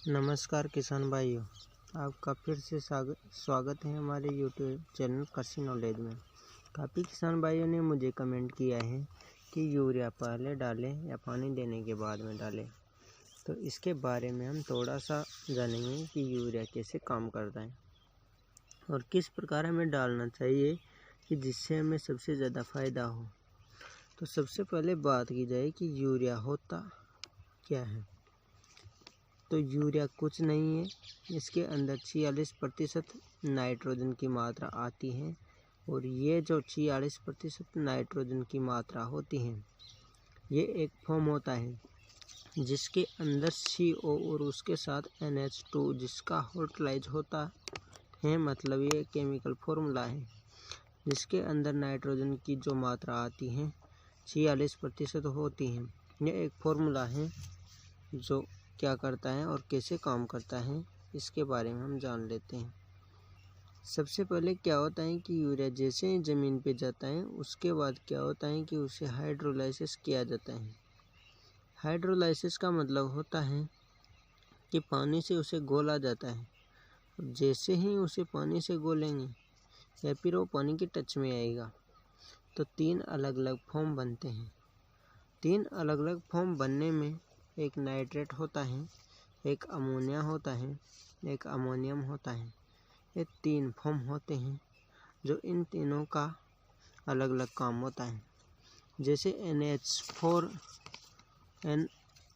नमस्कार किसान भाइयों, आपका फिर से स्वागत है हमारे यूट्यूब चैनल कृषि नॉलेज में। काफ़ी किसान भाइयों ने मुझे कमेंट किया है कि यूरिया पहले डालें या पानी देने के बाद में डालें, तो इसके बारे में हम थोड़ा सा जानेंगे कि यूरिया कैसे काम करता है और किस प्रकार हमें डालना चाहिए कि जिससे हमें सबसे ज़्यादा फ़ायदा हो। तो सबसे पहले बात की जाए कि यूरिया होता क्या है। तो यूरिया कुछ नहीं है, इसके अंदर 46% नाइट्रोजन की मात्रा आती है और ये जो 46% नाइट्रोजन की मात्रा होती है ये एक फॉर्म होता है जिसके अंदर CO और उसके साथ NH2 जिसका हॉटलाइज होता है, मतलब ये केमिकल फॉर्मूला है जिसके अंदर नाइट्रोजन की जो मात्रा आती है 46% होती है। ये एक फॉर्मूला है जो क्या करता है और कैसे काम करता है इसके बारे में हम जान लेते हैं। सबसे पहले क्या होता है कि यूरिया जैसे ही ज़मीन पे जाता है उसके बाद क्या होता है कि उसे हाइड्रोलाइसिस किया जाता है। हाइड्रोलाइसिस का मतलब होता है कि पानी से उसे घोला जाता है। जैसे ही उसे पानी से घोलेंगे या फिर वो पानी के टच में आएगा तो 3 अलग अलग फॉर्म बनते हैं। 3 अलग अलग फॉर्म बनने में एक नाइट्रेट होता है, एक अमोनिया होता है, एक अमोनियम होता है। ये 3 फॉर्म होते हैं जो इन तीनों का अलग अलग काम होता है। जैसे NH4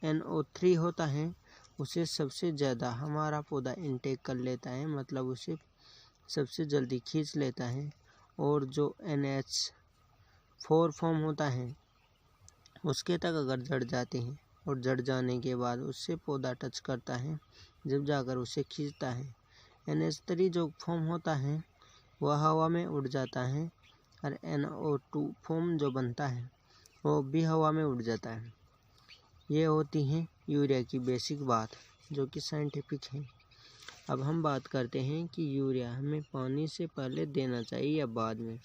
NO3 होता है, उसे सबसे ज़्यादा हमारा पौधा इनटेक कर लेता है, मतलब उसे सबसे जल्दी खींच लेता है। और जो NH4 फॉर्म होता है उसके तक अगर जड़ जाते हैं और जड़ जाने के बाद उससे पौधा टच करता है जब जाकर उसे खींचता है। NH3 जो फॉर्म होता है वह हवा में उड़ जाता है और NO2 फॉर्म जो बनता है वो भी हवा में उड़ जाता है। ये होती है यूरिया की बेसिक बात जो कि साइंटिफिक है। अब हम बात करते हैं कि यूरिया हमें पानी से पहले देना चाहिए या बाद में।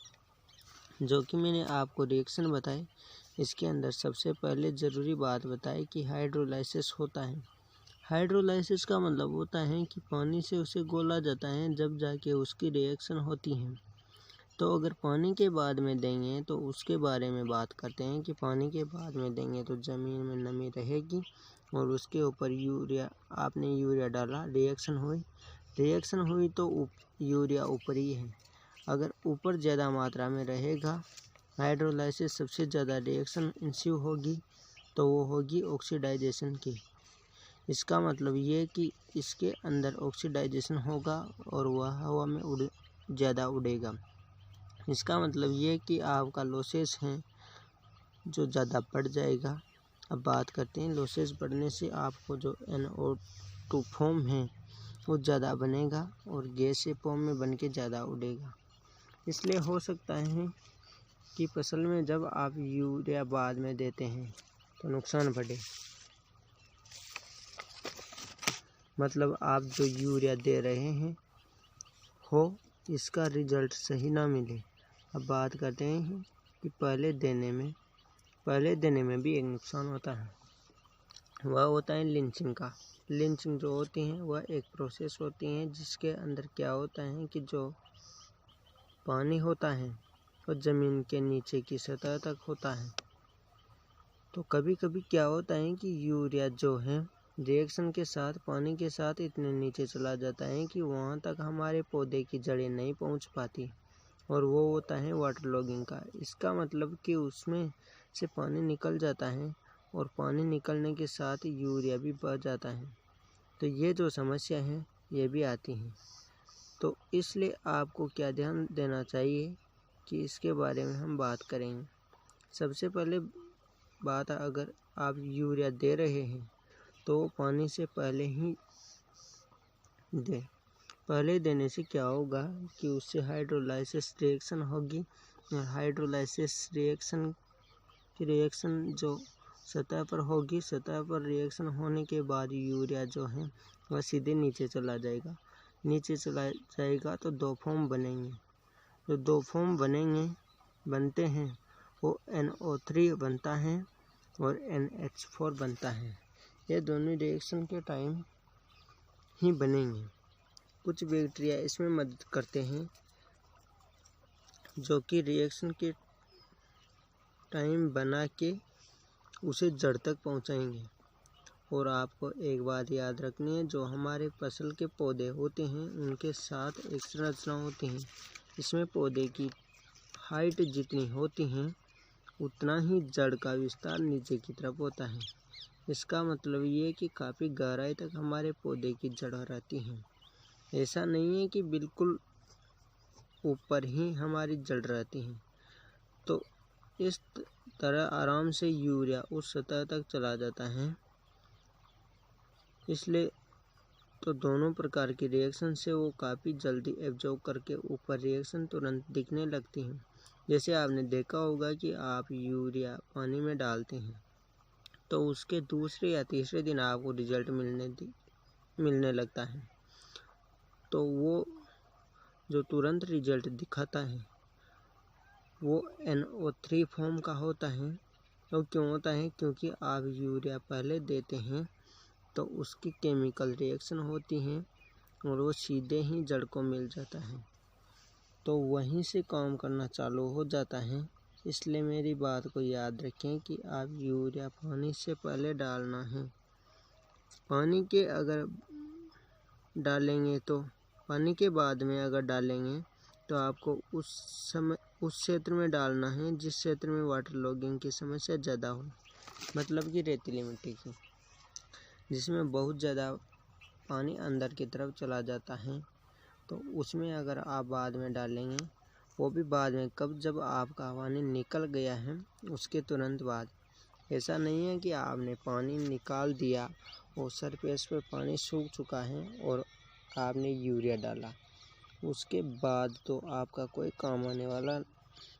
जो कि मैंने आपको रिएक्शन बताए इसके अंदर सबसे पहले ज़रूरी बात बताई कि हाइड्रोलाइसिस होता है। हाइड्रोलाइसिस का मतलब होता है कि पानी से उसे घोला जाता है जब जाके उसकी रिएक्शन होती है। तो अगर पानी के बाद में देंगे तो उसके बारे में बात करते हैं कि पानी के बाद में देंगे तो ज़मीन में नमी रहेगी और उसके ऊपर आपने यूरिया डाला, रिएक्शन हुई तो यूरिया ऊपर ही है। अगर ऊपर ज़्यादा मात्रा में रहेगा, हाइड्रोलाइसिस सबसे ज़्यादा रिएक्शन इंस्यू होगी तो वो होगी ऑक्सीडाइजेशन की। इसका मतलब ये कि इसके अंदर ऑक्सीडाइजेशन होगा और वह हवा में ज़्यादा उड़ेगा। इसका मतलब ये कि आपका लॉसेस है जो ज़्यादा बढ़ जाएगा। अब बात करते हैं लॉसेस बढ़ने से आपको जो NO2 फॉर्म है वो ज़्यादा बनेगा और गैसीय फॉर्म में बन के ज़्यादा उड़ेगा। इसलिए हो सकता है कि फसल में जब आप यूरिया बाद में देते हैं तो नुकसान बढ़े, मतलब आप जो यूरिया दे रहे हैं हो इसका रिजल्ट सही ना मिले। अब बात करते हैं कि पहले देने में भी एक नुकसान होता है, वह होता है लिंचिंग का। लिंचिंग जो होती है वह एक प्रोसेस होती है जिसके अंदर क्या होता है कि जो पानी होता है वो ज़मीन के नीचे की सतह तक होता है। तो कभी कभी क्या होता है कि यूरिया जो है रिएक्शन के साथ पानी के साथ इतने नीचे चला जाता है कि वहाँ तक हमारे पौधे की जड़ें नहीं पहुँच पाती और वो होता है वाटर लॉगिंग का। इसका मतलब कि उसमें से पानी निकल जाता है और पानी निकलने के साथ यूरिया भी बढ़ जाता है। तो ये जो समस्या है ये भी आती है। तो इसलिए आपको क्या ध्यान देना चाहिए कि इसके बारे में हम बात करेंगे। सबसे पहले बात, अगर आप यूरिया दे रहे हैं तो पानी से पहले ही दें। पहले देने से क्या होगा कि उससे हाइड्रोलाइसिस रिएक्शन होगी और हाइड्रोलाइसिस रिएक्शन जो सतह पर होगी, सतह पर रिएक्शन होने के बाद यूरिया जो है वह सीधे नीचे चला जाएगा। नीचे चला जाएगा तो 2 फॉर्म बनेंगे। जो 2 फॉर्म बनते हैं वो NO3 बनता है और NH4 बनता है। ये दोनों रिएक्शन के टाइम ही बनेंगे। कुछ बैक्टीरिया इसमें मदद करते हैं जो कि रिएक्शन के टाइम बना के उसे जड़ तक पहुंचाएंगे। और आपको एक बात याद रखनी है, जो हमारे फसल के पौधे होते हैं उनके साथ एक संरचना होती है। इसमें पौधे की हाइट जितनी होती है उतना ही जड़ का विस्तार नीचे की तरफ होता है। इसका मतलब ये कि काफ़ी गहराई तक हमारे पौधे की जड़ रहती है। ऐसा नहीं है कि बिल्कुल ऊपर ही हमारी जड़ रहती है। तो इस तरह आराम से यूरिया उस सतह तक चला जाता है। इसलिए तो दोनों प्रकार की रिएक्शन से वो काफ़ी जल्दी एब्जॉर्ब करके ऊपर रिएक्शन तुरंत दिखने लगती हैं। जैसे आपने देखा होगा कि आप यूरिया पानी में डालते हैं तो उसके दूसरे या तीसरे दिन आपको रिजल्ट मिलने लगता है। तो वो जो तुरंत रिजल्ट दिखाता है वो NO3 फॉर्म का होता है। तो क्यों होता है? क्योंकि आप यूरिया पहले देते हैं तो उसकी केमिकल रिएक्शन होती है और वो सीधे ही जड़ को मिल जाता है, तो वहीं से काम करना चालू हो जाता है। इसलिए मेरी बात को याद रखें कि आप यूरिया पानी से पहले डालना है। पानी के अगर डालेंगे तो पानी के बाद में अगर डालेंगे तो आपको उस समय उस क्षेत्र में डालना है जिस क्षेत्र में वाटर लॉगिंग की समस्या ज़्यादा हो, मतलब कि रेतीली मिट्टी की, जिसमें बहुत ज़्यादा पानी अंदर की तरफ चला जाता है। तो उसमें अगर आप बाद में डालेंगे, वो भी बाद में कब, जब आपका पानी निकल गया है उसके तुरंत बाद। ऐसा नहीं है कि आपने पानी निकाल दिया और सरफेस पर पानी सूख चुका है और आपने यूरिया डाला, उसके बाद तो आपका कोई काम आने वाला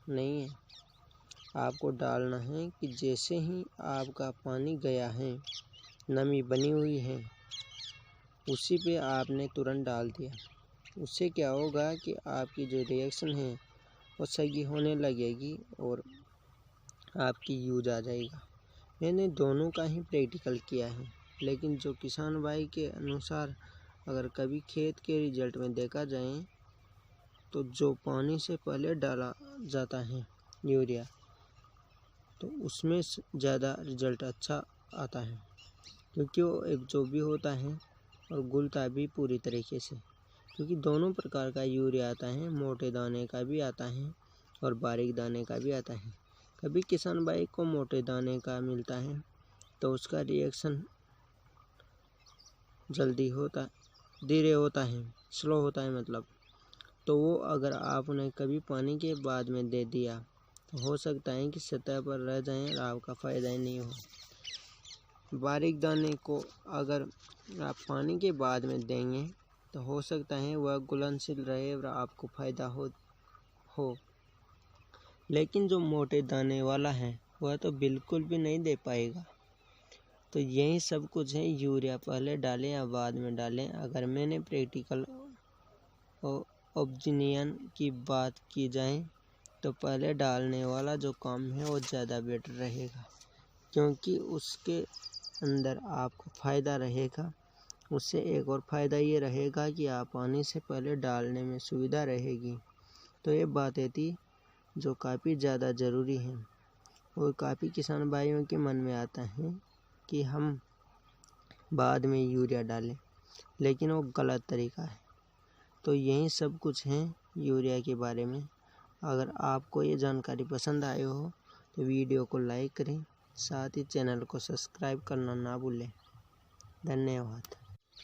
नहीं है। आपको डालना है कि जैसे ही आपका पानी गया है, नमी बनी हुई है, उसी पे आपने तुरंत डाल दिया। उससे क्या होगा कि आपकी जो रिएक्शन है वो सही होने लगेगी और आपकी यूज आ जाएगा। मैंने दोनों का ही प्रैक्टिकल किया है, लेकिन जो किसान भाई के अनुसार अगर कभी खेत के रिजल्ट में देखा जाए तो जो पानी से पहले डाला जाता है यूरिया, तो उसमें ज़्यादा रिजल्ट अच्छा आता है, क्योंकि वो एब्जॉर्ब भी होता है और घुलता भी पूरी तरीके से। क्योंकि दोनों प्रकार का यूरिया आता है, मोटे दाने का भी आता है और बारीक दाने का भी आता है। कभी किसान भाई को मोटे दाने का मिलता है तो उसका रिएक्शन जल्दी होता धीरे होता है, स्लो होता है मतलब। तो वो अगर आपने कभी पानी के बाद में दे दिया तो हो सकता है कि सतह पर रह जाएं और आपका फ़ायदा ही नहीं हो। बारीक दाने को अगर आप पानी के बाद में देंगे तो हो सकता है वह घुलनशील रहे और आपको फ़ायदा हो। लेकिन जो मोटे दाने वाला है वह तो बिल्कुल भी नहीं दे पाएगा। तो यही सब कुछ है, यूरिया पहले डालें या बाद में डालें। अगर मैंने प्रैक्टिकल ओपिनियन की बात की जाए तो पहले डालने वाला जो काम है वो ज़्यादा बेटर रहेगा, क्योंकि उसके अंदर आपको फ़ायदा रहेगा। उससे एक और फ़ायदा ये रहेगा कि आप पानी से पहले डालने में सुविधा रहेगी। तो ये बातें थी जो काफ़ी ज़्यादा ज़रूरी हैं और काफ़ी किसान भाइयों के मन में आता है कि हम बाद में यूरिया डालें, लेकिन वो गलत तरीका है। तो यही सब कुछ है यूरिया के बारे में। अगर आपको ये जानकारी पसंद आई हो तो वीडियो को लाइक करें, साथ ही चैनल को सब्सक्राइब करना ना भूलें। धन्यवाद।